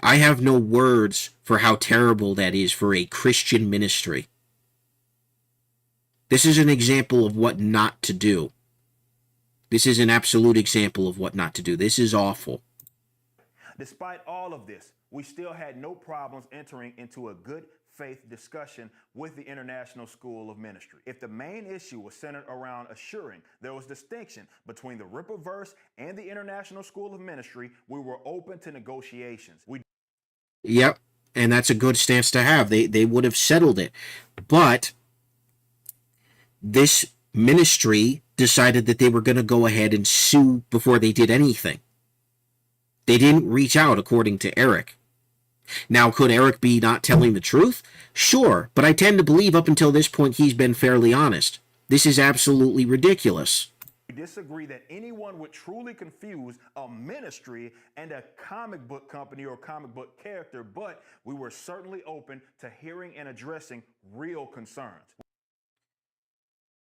I have no words for how terrible that is for a Christian ministry. This is an example of what not to do. This is an absolute example of what not to do. This is awful. Despite all of this, we still had no problems entering into a good faith discussion with the International School of Ministry. If the main issue was centered around assuring there was distinction between the Rippaverse and the International School of Ministry, we were open to negotiations. Yep, and that's a good stance to have. They would have settled it. But this ministry decided that they were going to go ahead and sue before they did anything. They didn't reach out, according to Eric. Now, could Eric be not telling the truth? Sure, but I tend to believe up until this point he's been fairly honest. This is absolutely ridiculous. We disagree that anyone would truly confuse a ministry and a comic book company or comic book character, but we were certainly open to hearing and addressing real concerns.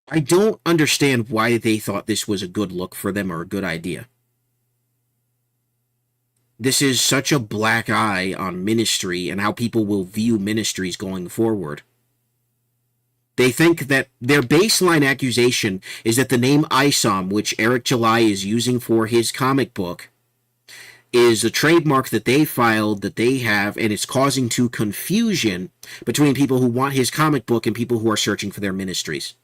I don't understand why they thought this was a good look for them or a good idea. This is such a black eye on ministry and how people will view ministries going forward. They think that their baseline accusation is that the name ISOM, which Eric July is using for his comic book, is a trademark that they filed, that they have, and it's causing confusion between people who want his comic book and people who are searching for their ministries.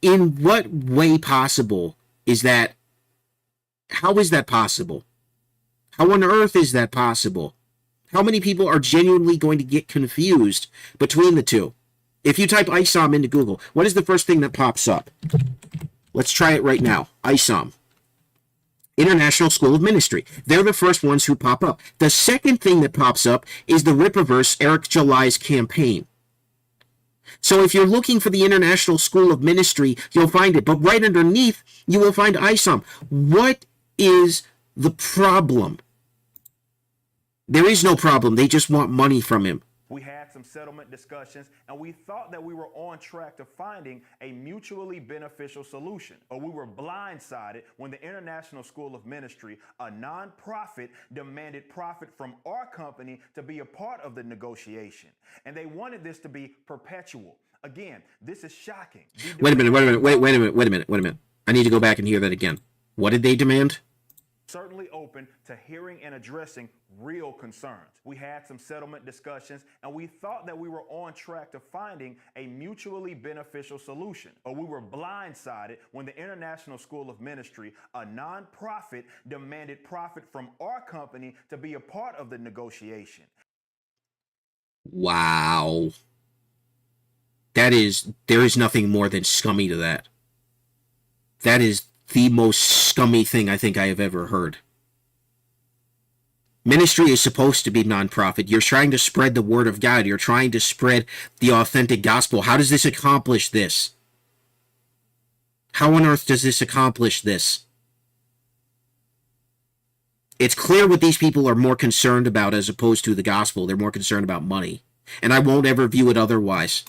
In what way possible is that How is that possible? How on earth is that possible? How many people are genuinely going to get confused between the two? If you type ISOM into Google, what is the first thing that pops up? Let's try it right now. ISOM. International School of Ministry. They're the first ones who pop up. The second thing that pops up is the Rippaverse Eric July's campaign. So if you're looking for the International School of Ministry, you'll find it. But right underneath, you will find ISOM. What is the problem? There is no problem. They just want money from him. We had some settlement discussions, and we thought that we were on track to finding a mutually beneficial solution. But we were blindsided when the International School of Ministry, a nonprofit, demanded profit from our company to be a part of the negotiation. And they wanted this to be perpetual. Again, this is shocking. Wait a minute. I need to go back and hear that again. What did they demand? Certainly open to hearing and addressing real concerns. We had some settlement discussions, and we thought that we were on track to finding a mutually beneficial solution. But we were blindsided when the International School of Ministry, a nonprofit, demanded profit from our company to be a part of the negotiation. Wow. There is nothing more than scummy to that. That is the most scummy thing I think I have ever heard. Ministry is supposed to be nonprofit. You're trying to spread the word of God. You're trying to spread the authentic gospel. How does this accomplish this? How on earth does this accomplish this? It's clear what these people are more concerned about as opposed to the gospel. They're more concerned about money. And I won't ever view it otherwise.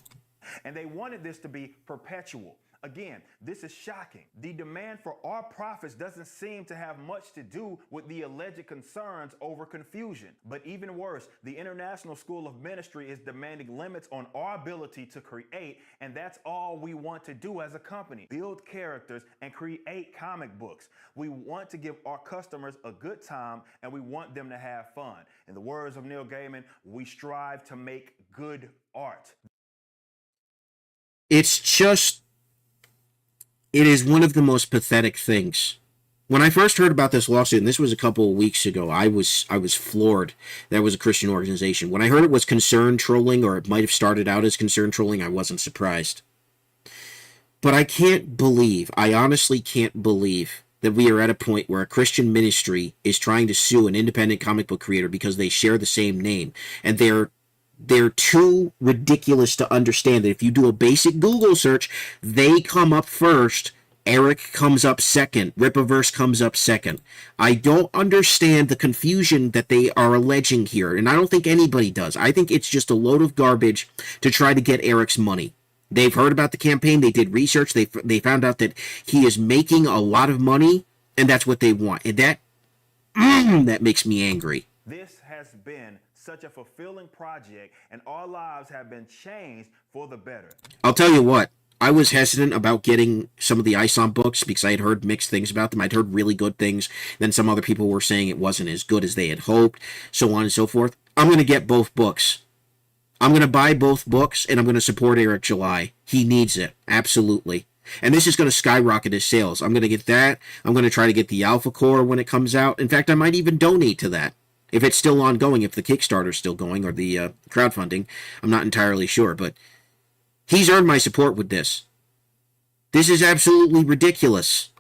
And they wanted this to be perpetual. Again, this is shocking. The demand for our profits doesn't seem to have much to do with the alleged concerns over confusion. But even worse, the International School of Ministry is demanding limits on our ability to create, and that's all we want to do as a company. Build characters and create comic books. We want to give our customers a good time, and we want them to have fun. In the words of Neil Gaiman, we strive to make good art. It is one of the most pathetic things. When I first heard about this lawsuit, and this was a couple of weeks ago, I was floored. That was a Christian organization. When I heard it was concern trolling, or it might have started out as concern trolling, I wasn't surprised. But I honestly can't believe that we are at a point where a Christian ministry is trying to sue an independent comic book creator because they share the same name. And they're too ridiculous to understand that if you do a basic Google search, they come up first, Eric comes up second, Rippaverse comes up second. I don't understand the confusion that they are alleging here, and I don't think anybody does. I think it's just a load of garbage to try to get Eric's money. They've heard about the campaign, they did research, they found out that he is making a lot of money, and that's what they want. And that makes me angry. This has been such a fulfilling project, and our lives have been changed for the better. I'll tell you what, I was hesitant about getting some of the ISOM books because I had heard mixed things about them. I'd heard really good things. Then some other people were saying it wasn't as good as they had hoped, so on and so forth. I'm going to get both books. I'm going to buy both books, and I'm going to support Eric July. He needs it, absolutely. And this is going to skyrocket his sales. I'm going to get that. I'm going to try to get the Alpha Core when it comes out. In fact, I might even donate to that. If it's still ongoing, if the Kickstarter's still going, or the crowdfunding, I'm not entirely sure, but he's earned my support with this. This is absolutely ridiculous.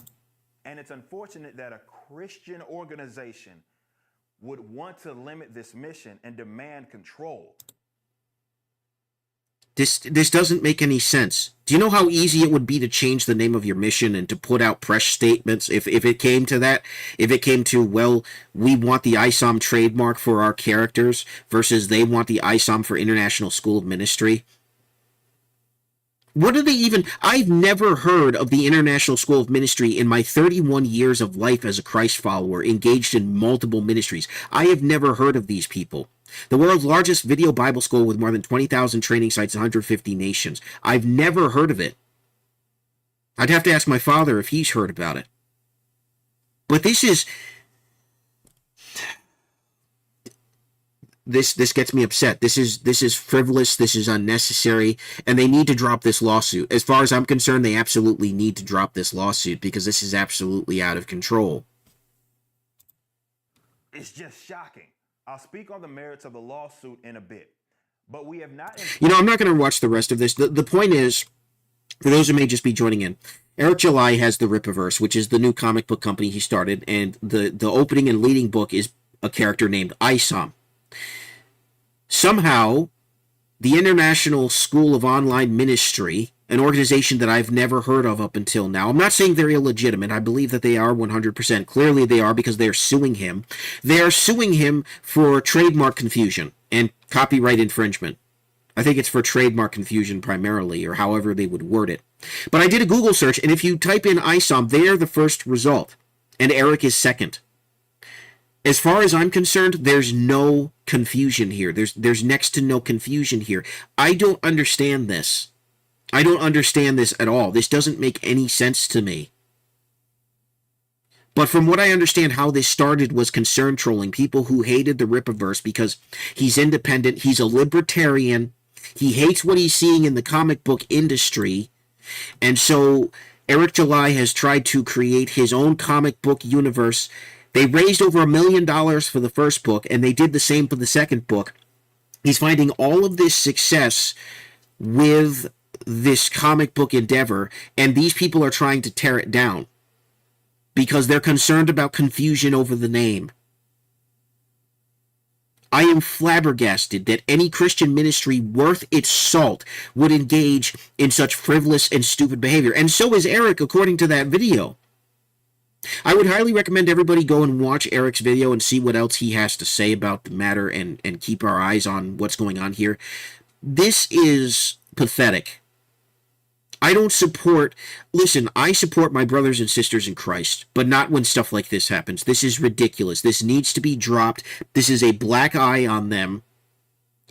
And it's unfortunate that a Christian organization would want to limit this mission and demand control. This doesn't make any sense. Do you know how easy it would be to change the name of your mission and to put out press statements if it came to that? If it came to, well, we want the ISOM trademark for our characters versus they want the ISOM for International School of Ministry? What do they even... I've never heard of the International School of Ministry in my 31 years of life as a Christ follower engaged in multiple ministries. I have never heard of these people. The world's largest video Bible school with more than 20,000 training sites in 150 nations. I've never heard of it. I'd have to ask my father if he's heard about it. But this gets me upset. This is frivolous, this is unnecessary, and they need to drop this lawsuit. As far as I'm concerned, they absolutely need to drop this lawsuit because this is absolutely out of control. It's just shocking. I'll speak on the merits of the lawsuit in a bit, but we have not. I'm not going to watch the rest of this. The point is, for those who may just be joining in, Eric July has the Rippaverse, which is the new comic book company he started, and the opening and leading book is a character named Isom. Somehow, the International School of Online Ministry, an organization that I've never heard of up until now. I'm not saying they're illegitimate. I believe that they are 100%. Clearly they are, because they're suing him. They are suing him for trademark confusion and copyright infringement. I think it's for trademark confusion primarily, or however they would word it. But I did a Google search, and if you type in ISOM, they are the first result, and Eric is second. As far as I'm concerned, there's no confusion here. There's next to no confusion here. I don't understand this. I don't understand this at all. This doesn't make any sense to me. But from what I understand, how this started was concern trolling. People who hated the Rippaverse because he's independent, he's a libertarian, he hates what he's seeing in the comic book industry, and so Eric July has tried to create his own comic book universe. They raised over $1 million for the first book, and they did the same for the second book. He's finding all of this success with this comic book endeavor, and these people are trying to tear it down because they're concerned about confusion over the name. I am flabbergasted that any Christian ministry worth its salt would engage in such frivolous and stupid behavior. And so is Eric, according to that video. I would highly recommend everybody go and watch Eric's video and see what else he has to say about the matter, and keep our eyes on what's going on here. This is pathetic. I don't support... Listen, I support my brothers and sisters in Christ, but not when stuff like this happens. This is ridiculous. This needs to be dropped. This is a black eye on them.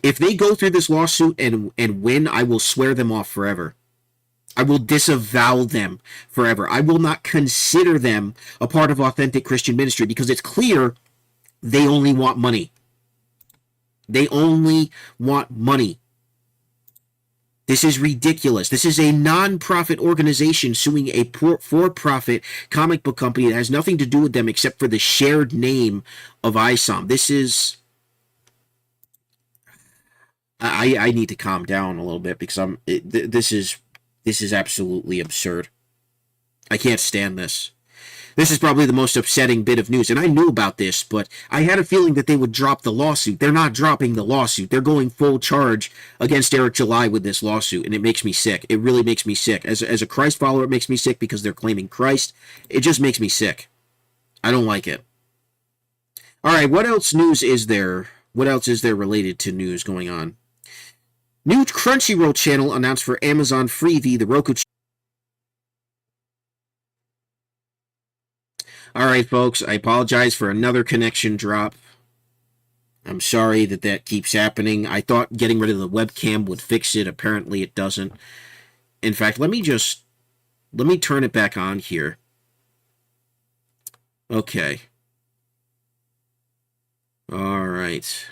If they go through this lawsuit and win, I will swear them off forever. I will disavow them forever. I will not consider them a part of authentic Christian ministry, because it's clear they only want money. They only want money. This is ridiculous. This is a non-profit organization suing a for-profit comic book company that has nothing to do with them except for the shared name of ISOM. This is... I need to calm down a little bit, because this is absolutely absurd. I can't stand this. This is probably the most upsetting bit of news, and I knew about this, but I had a feeling that they would drop the lawsuit. They're not dropping the lawsuit. They're going full charge against Eric July with this lawsuit, and it makes me sick. It really makes me sick. As a Christ follower, it makes me sick because they're claiming Christ. It just makes me sick. I don't like it. All right, what else news is there? What else is there related to news going on? New Crunchyroll channel announced for Amazon Freevee, the Roku channel. All right, folks, I apologize for another connection drop. I'm sorry that keeps happening. I thought getting rid of the webcam would fix it. Apparently it doesn't. In fact, let me turn it back on here. Okay. All right.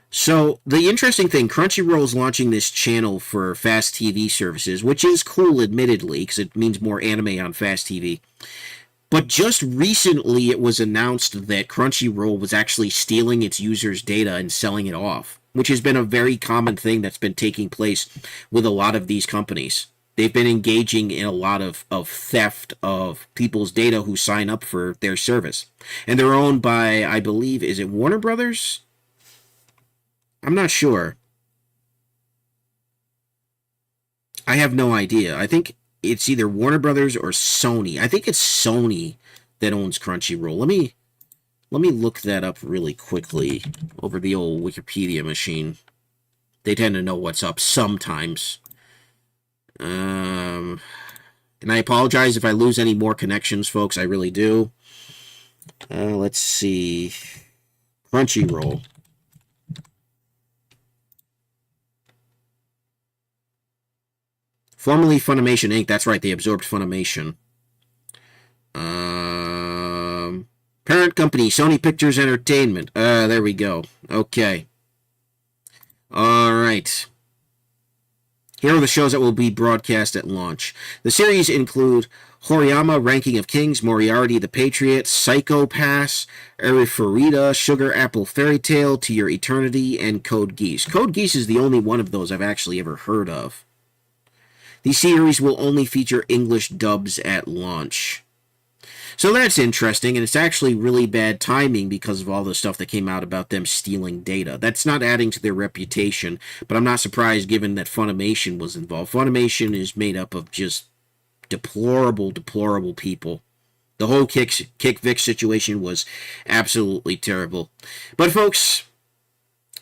So, the interesting thing, Crunchyroll is launching this channel for Fast TV services, which is cool, admittedly, because it means more anime on Fast TV. But just recently, it was announced that Crunchyroll was actually stealing its users' data and selling it off, which has been a very common thing that's been taking place with a lot of these companies. They've been engaging in a lot of theft of people's data who sign up for their service. And they're owned by, I believe, is it Warner Brothers? I'm not sure. I have no idea. I think it's either Warner Brothers or Sony. I think it's Sony that owns Crunchyroll. Let me look that up really quickly over the old Wikipedia machine. They tend to know what's up sometimes. And I apologize if I lose any more connections, folks. I really do. Let's see. Crunchyroll. Formerly Funimation Inc. That's right, they absorbed Funimation. Parent company, Sony Pictures Entertainment. There we go. Okay. Alright. Here are the shows that will be broadcast at launch. The series include Horiyama, Ranking of Kings, Moriarty the Patriot, Psycho Pass, Arifureta, Sugar Apple Fairy Tale, To Your Eternity, and Code Geass. Code Geass is the only one of those I've actually ever heard of. These series will only feature English dubs at launch. So that's interesting, and it's actually really bad timing because of all the stuff that came out about them stealing data. That's not adding to their reputation, but I'm not surprised given that Funimation was involved. Funimation is made up of just deplorable people. The whole Kick Vic situation was absolutely terrible. But folks,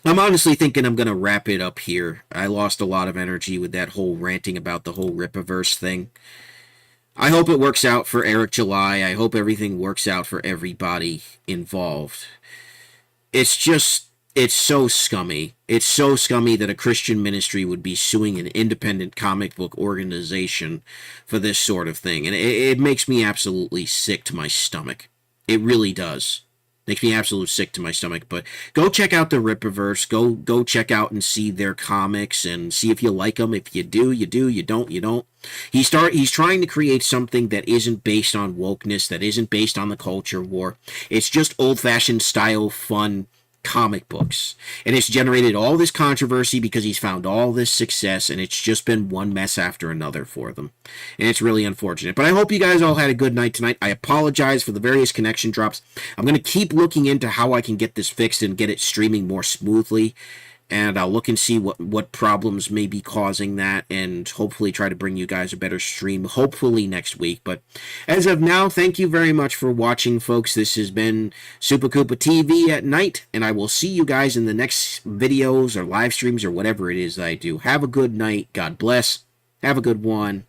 I'm honestly thinking I'm going to wrap it up here. I lost a lot of energy with that whole ranting about the whole Rippaverse thing. I hope it works out for Eric July. I hope everything works out for everybody involved. It's so scummy. It's so scummy that a Christian ministry would be suing an independent comic book organization for this sort of thing. And it makes me absolutely sick to my stomach. It really does. Makes me absolutely sick to my stomach. But go check out the Rippaverse. Go check out and see their comics and see if you like them. If you do, you do. You don't, you don't. He's trying to create something that isn't based on wokeness, that isn't based on the culture war. It's just old-fashioned style, fun comic books. And it's generated all this controversy because he's found all this success, and it's just been one mess after another for them. And it's really unfortunate. But I hope you guys all had a good night tonight. I apologize for the various connection drops. I'm going to keep looking into how I can get this fixed and get it streaming more smoothly. And I'll look and see what problems may be causing that, and hopefully try to bring you guys a better stream, hopefully next week. But as of now, thank you very much for watching, folks. This has been Super Koopa TV at night, and I will see you guys in the next videos or live streams or whatever it is that I do. Have a good night. God bless. Have a good one.